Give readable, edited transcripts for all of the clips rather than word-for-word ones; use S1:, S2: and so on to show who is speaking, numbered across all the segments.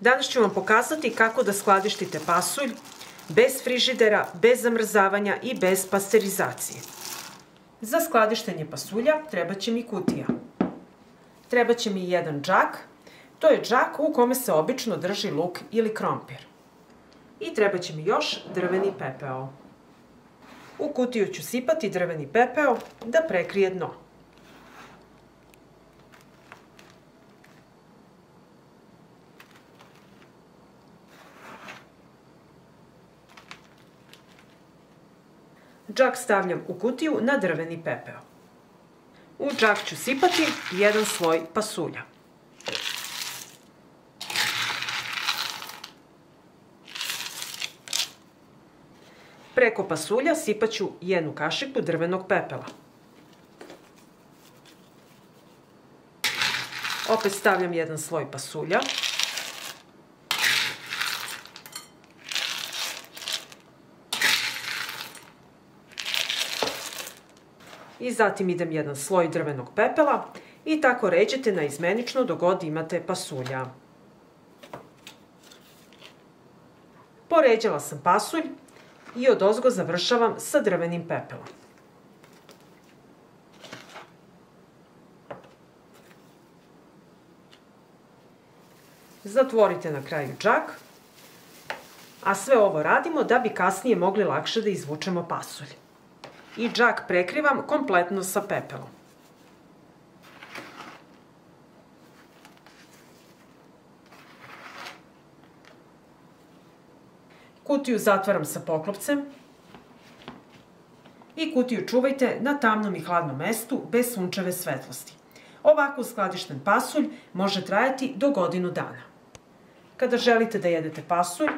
S1: Danas ću vam pokazati kako da skladištite pasulj bez frižidera, bez zamrzavanja i bez pasterizacije. Za skladištenje pasulja treba će mi kutija. Treba će mi jedan džak, to je džak u kome se obično drži luk ili krompir. I treba će mi još drveni pepeo. U kutiju ću sipati drveni pepeo da prekrije dno. Džak stavljam u kutiju na drveni pepeo. U džak ću sipati jedan sloj pasulja. Preko pasulja sipat ću jednu kašiku drvenog pepela. Opet stavljam jedan sloj pasulja. I zatim idem jedan sloj drvenog pepela i tako ređete naizmenično dok god imate pasulja. Poređala sam pasulj i odozgo završavam sa drvenim pepelom. Zatvorite na kraju džak, a sve ovo radimo da bi kasnije mogli lakše da izvučemo pasulj. I džak prekrivam kompletno sa pepelom. Kutiju zatvaram sa poklopcem i kutiju čuvajte na tamnom i hladnom mestu bez sunčeve svetlosti. Ovako uskladišten pasulj može trajati do godinu dana. Kada želite da jedete pasulj,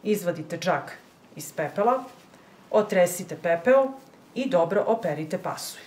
S1: izvadite džak iz pepela, otresite pepeo i dobro operite pasulj.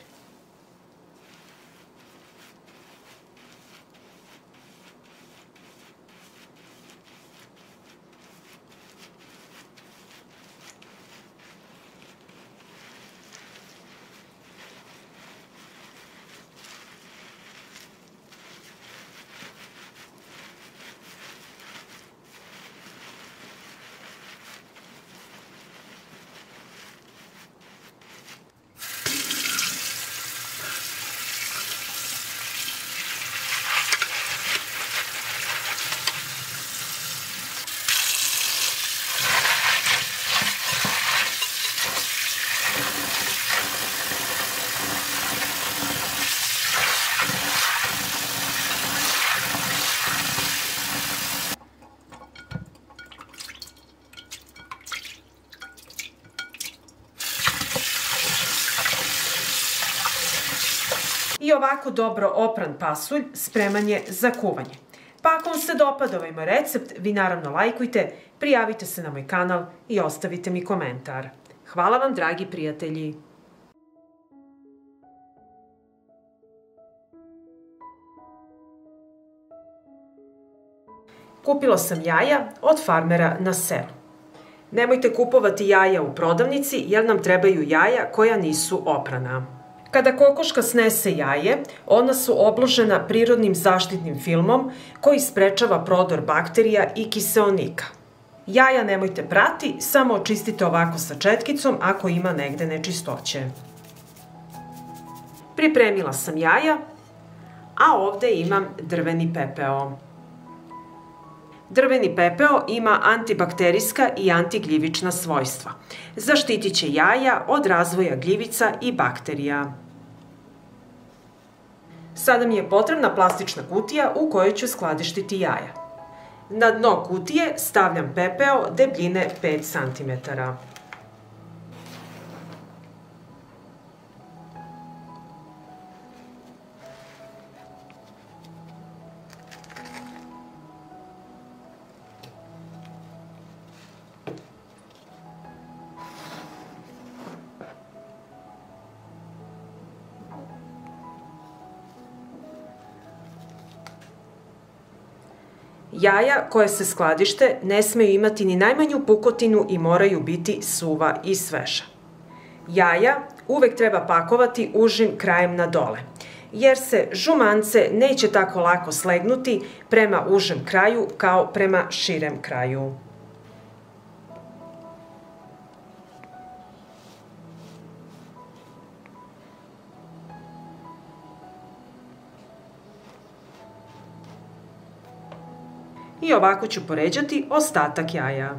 S1: I ovako dobro opran pasulj spreman je za kuvanje. Pa ako vam se dopada ovaj moj recept, vi naravno lajkujte, prijavite se na moj kanal i ostavite mi komentar. Hvala vam, dragi prijatelji! Kupila sam jaja od farmera na selu. Nemojte kupovati jaja u prodavnici jer nam trebaju jaja koja nisu oprana. Kada kokoška snese jaje, ona su obložena prirodnim zaštitnim filmom koji sprečava prodor bakterija i kiseonika. Jaja nemojte prati, samo očistite ovako sa četkicom ako ima negde nečistoće. Pripremila sam jaja, a ovde imam drveni pepeo. Drveni pepeo ima antibakterijska i antigljivična svojstva. Zaštitit će jaja od razvoja gljivica i bakterija. Sada mi je potrebna plastična kutija u kojoj ću skladištiti jaja. Na dno kutije stavljam pepeo debljine 5 cm. Jaja koje se skladište ne smeju imati ni najmanju pukotinu i moraju biti suva i sveža. Jaja uvek treba pakovati užim krajem na dole. jer se žumance neće tako lako slegnuti prema užem kraju kao prema širem kraju. I ovako ću poređati ostatak jaja.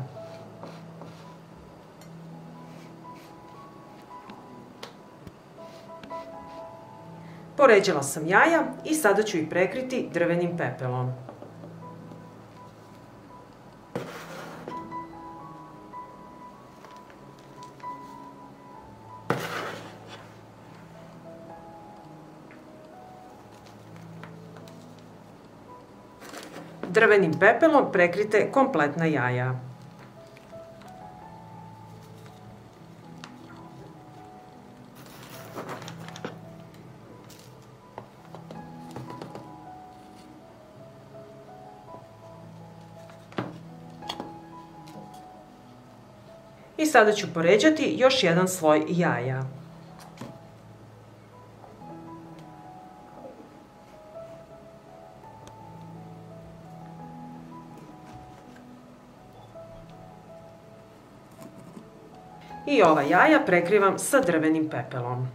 S1: Poređala sam jaja i sada ću ih prekriti drvenim pepelom. Drvenim pepelom prekrite kompletna jaja. I sada ću poređati još jedan sloj jaja. I ova jaja prekrivam sa drvenim pepelom.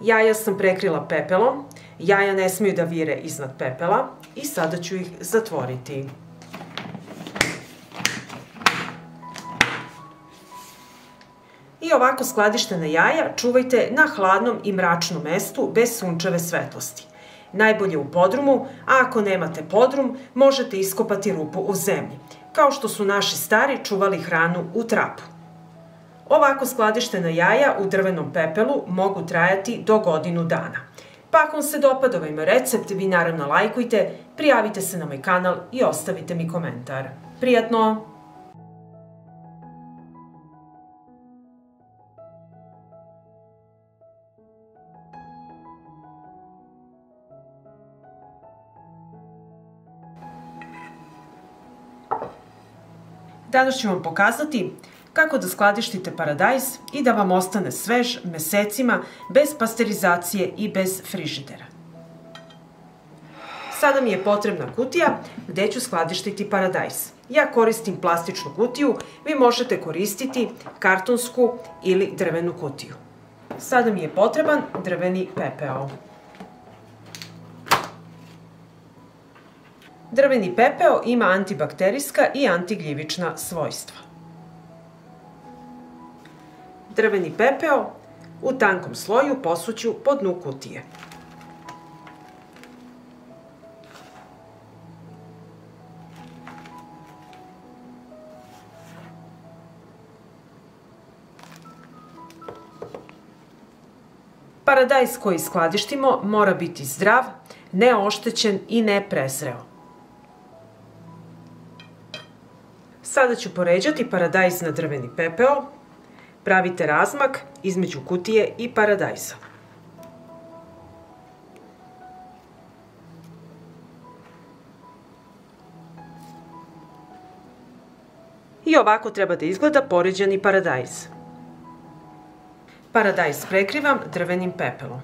S1: Jaja sam prekrila pepelom, jaja ne smiju da vire iznad pepela i sada ću ih zatvoriti. I ovako skladištena jaja čuvajte na hladnom i mračnom mestu bez sunčeve svetlosti. Najbolje u podrumu, a ako nemate podrum, možete iskopati rupu u zemlji, kao što su naši stari čuvali hranu u trapu. Ovako skladištena jaja u drvenom pepelu mogu trajati do godinu dana. Pa ako vam se dopada ovaj recept, vi naravno lajkujte, prijavite se na moj kanal i ostavite mi komentar. Prijatno! Danas ću vam pokazati kako da skladištite paradajz i da vam ostane svež mesecima bez pasterizacije i bez frižidera. Sada mi je potrebna kutija gde ću skladištiti paradajz. Ja koristim plastičnu kutiju, vi možete koristiti kartonsku ili drvenu kutiju. Sada mi je potreban drveni pepeo. Drveni pepeo ima antibakterijska i antigljivična svojstva. Drveni pepeo u tankom sloju posuću po dnu kutije. Paradajz koji skladištimo mora biti zdrav, neoštećen i ne prezreo. Sada ću poređati paradajz na drveni pepeo. Pravite razmak između kutije i paradajza. I ovako treba da izgleda poređani paradajz. Paradajz prekrivam drvenim pepelom.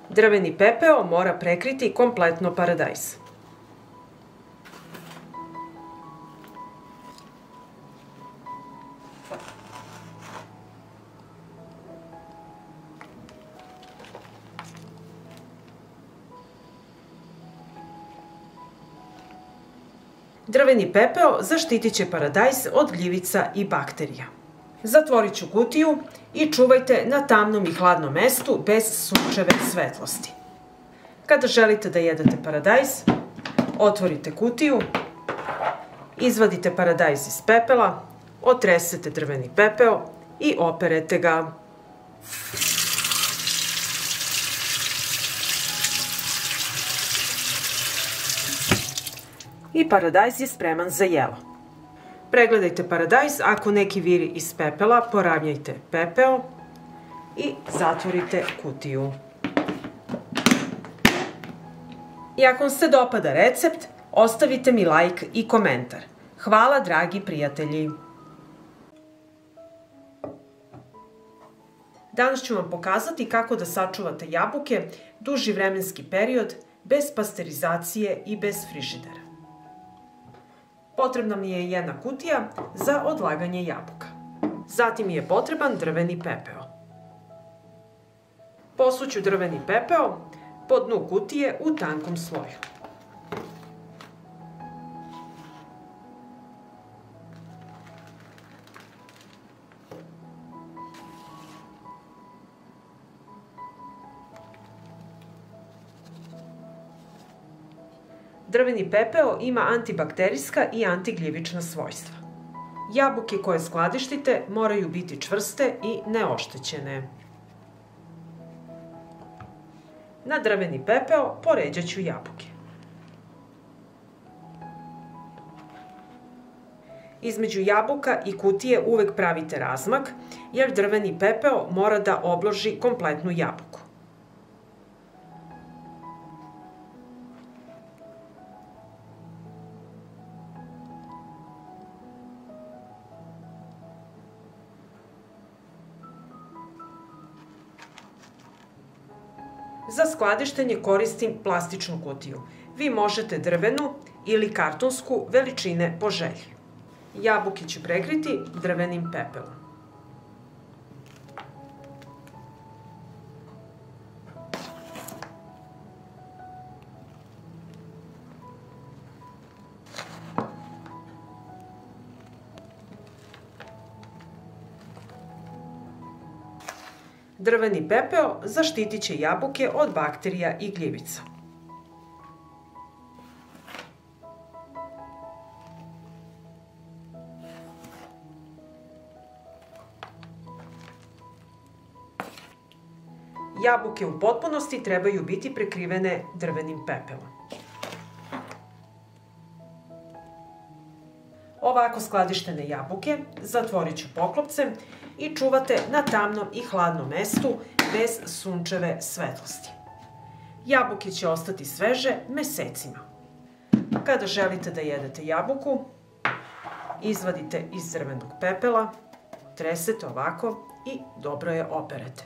S1: Drveni pepeo mora prekriti kompletno paradajz. Drveni pepeo zaštitit će paradajz od gljivica i bakterija. Zatvorit ću kutiju i čuvajte na tamnom i hladnom mestu bez sunčeve svetlosti. Kada želite da jedete paradajz, otvorite kutiju, izvadite paradajz iz pepela, otresete drveni pepeo i operete ga. I paradajz je spreman za jelo. Pregledajte paradajz, ako neki viri iz pepela, poravnjajte pepeo, i zatvorite kutiju. I ako vam se dopada recept, ostavite mi like i komentar. Hvala, dragi prijatelji! Danas ću vam pokazati kako da sačuvate jabuke duži vremenski period bez pasterizacije i bez frižidera. Potrebna mi je jedna kutija za odlaganje jabuka. Zatim mi je potreban drveni pepeo. Posuću drveni pepeo po dnu kutije u tankom sloju. Drveni pepeo ima antibakterijska i antigljivična svojstva. Jabuke koje skladištite moraju biti čvrste i neoštećene. Na drveni pepeo poređat ću jabuke. Između jabuka i kutije uvek pravite razmak, jer drveni pepeo mora da obloži kompletnu jabuku. Za skladištenje koristim plastičnu kutiju. Vi možete drvenu ili kartonsku, veličine po želji. Jabuke ću prekriti drvenim pepelom. Drveni pepeo zaštitit će jabuke od bakterija i gljivica. Jabuke u potpunosti trebaju biti prekrivene drvenim pepelom. Ovako skladištene jabuke zatvorit ću poklopcem i čuvate na tamnom i hladnom mestu bez sunčeve svetlosti. Jabuke će ostati sveže mesecima. Kada želite da jedete jabuku, izvadite iz drvenog pepela, tresete ovako i dobro je operete.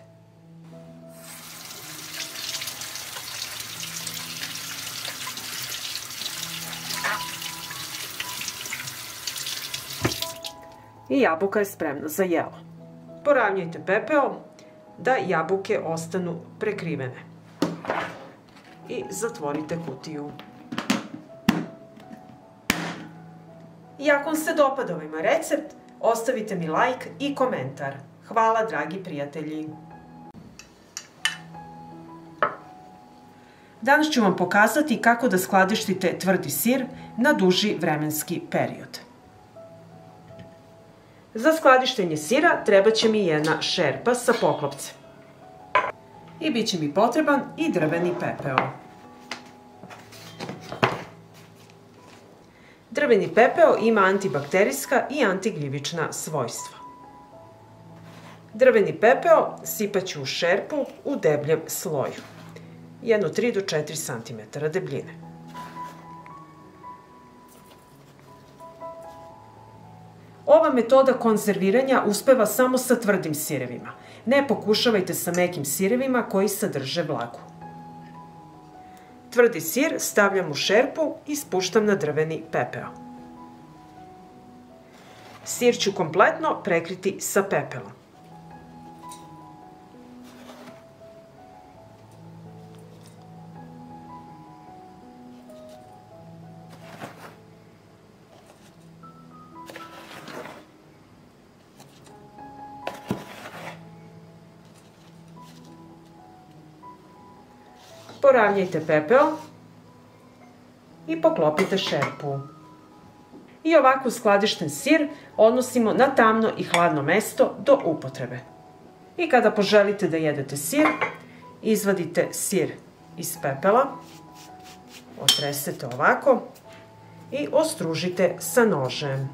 S1: I jabuka je spremna za jelo. Poravnjajte pepeo da jabuke ostanu prekrivene. I zatvorite kutiju. I ako vam se dopada ovaj recept, ostavite mi like i komentar. Hvala, dragi prijatelji! Danas ću vam pokazati kako da skladištite tvrdi sir na duži vremenski period. Za skladištenje sira treba će mi jedna šerpa sa poklopcem. I bit će mi potreban i drveni pepeo. Drveni pepeo ima antibakterijska i antigljivična svojstva. Drveni pepeo sipat ću u šerpu u debljem sloju. Jedno 3 do 4 cm debljine. Ova metoda konzerviranja uspeva samo sa tvrdim sirevima. Ne pokušavajte sa mekim sirevima koji sadrže vlagu. Tvrdi sir stavljam u šerpu i spuštam na drveni pepeo. Sir ću kompletno prekriti sa pepelom. Poravnjajte pepeo i poklopite šerpu. I ovako skladišten sir odnosimo na tamno i hladno mesto do upotrebe. I kada poželite da jedete sir, izvadite sir iz pepela, otresete ovako i ostružite sa nožem.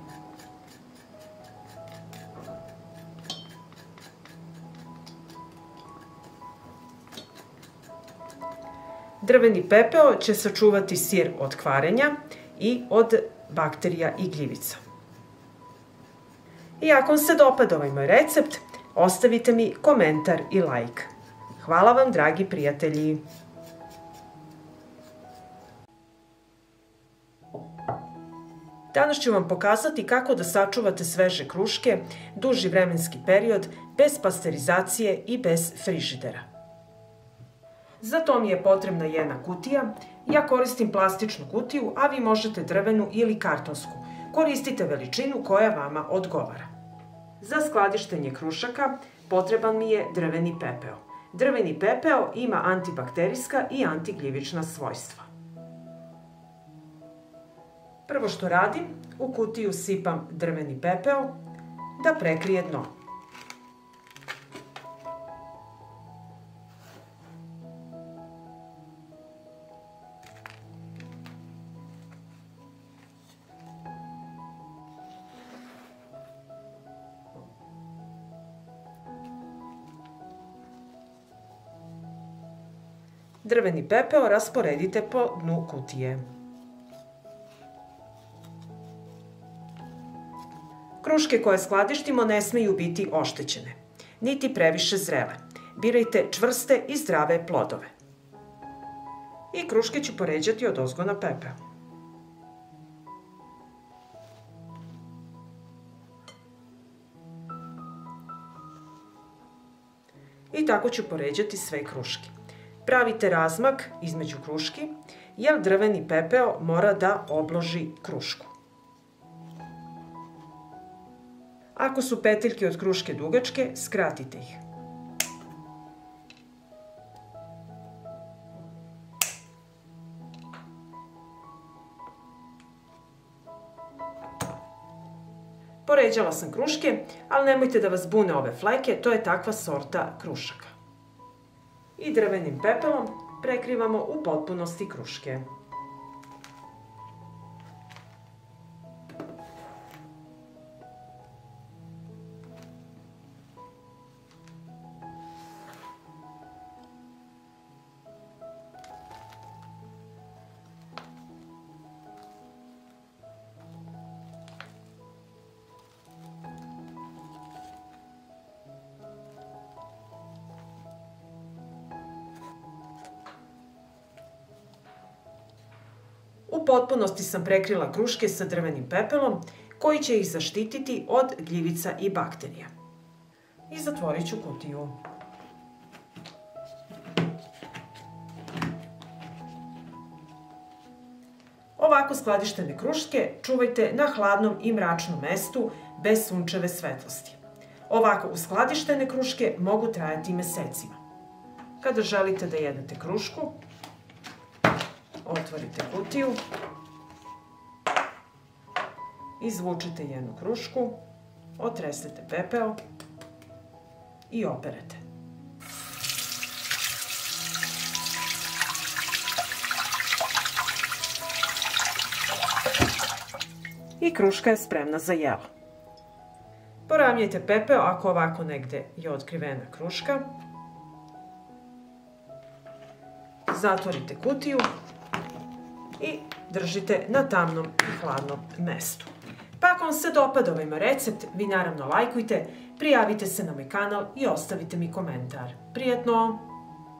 S1: Drveni pepeo će sačuvati sir od kvarenja i od bakterija i gljivica. I ako vam se dopada ovaj moj recept, ostavite mi komentar i like. Hvala vam, dragi prijatelji! Danas ću vam pokazati kako da sačuvate sveže kruške duži vremenski period bez pasterizacije i bez frižidera. Za to mi je potrebna jedna kutija. Ja koristim plastičnu kutiju, a vi možete drvenu ili kartonsku. Koristite veličinu koja vama odgovara. Za skladištenje krušaka potreban mi je drveni pepeo. Drveni pepeo ima antibakterijska i antigljivična svojstva. Prvo što radim, u kutiju sipam drveni pepeo da prekrije dno. Drveni pepeo rasporedite po dnu kutije. Kruške koje skladištimo ne smeju biti oštećene, niti previše zrele. Birajte čvrste i zdrave plodove. I kruške ću poređati odozgo na pepeo. I tako ću poređati sve kruške. Pravite razmak između kruški, jer drveni pepeo mora da obloži krušku. Ako su peteljke od kruške dugačke, skratite ih. Poređala sam kruške, ali nemojte da vas bune ove fleke, to je takva sorta krušaka. I drvenim pepelom prekrivamo u potpunosti kruške. U potpunosti sam prekrila kruške sa drvenim pepelom koji će ih zaštititi od gljivica i bakterija. I zatvorit ću kutiju. Ovako skladištene kruške čuvajte na hladnom i mračnom mestu bez sunčeve svetlosti. Ovako uskladištene kruške mogu trajati mesecima. Kada želite da jedete krušku, otvorite kutiju, izvučete jednu krušku, otresete pepeo i operete. I kruška je spremna za jelo. Poravnjajte pepeo ako ovako negde je otkrivena kruška. Zatvorite kutiju i držite na tamnom i hladnom mestu. Pa ako vam se dopada ovaj moj recept, vi naravno lajkujte, prijavite se na moj kanal i ostavite mi komentar. Prijetno!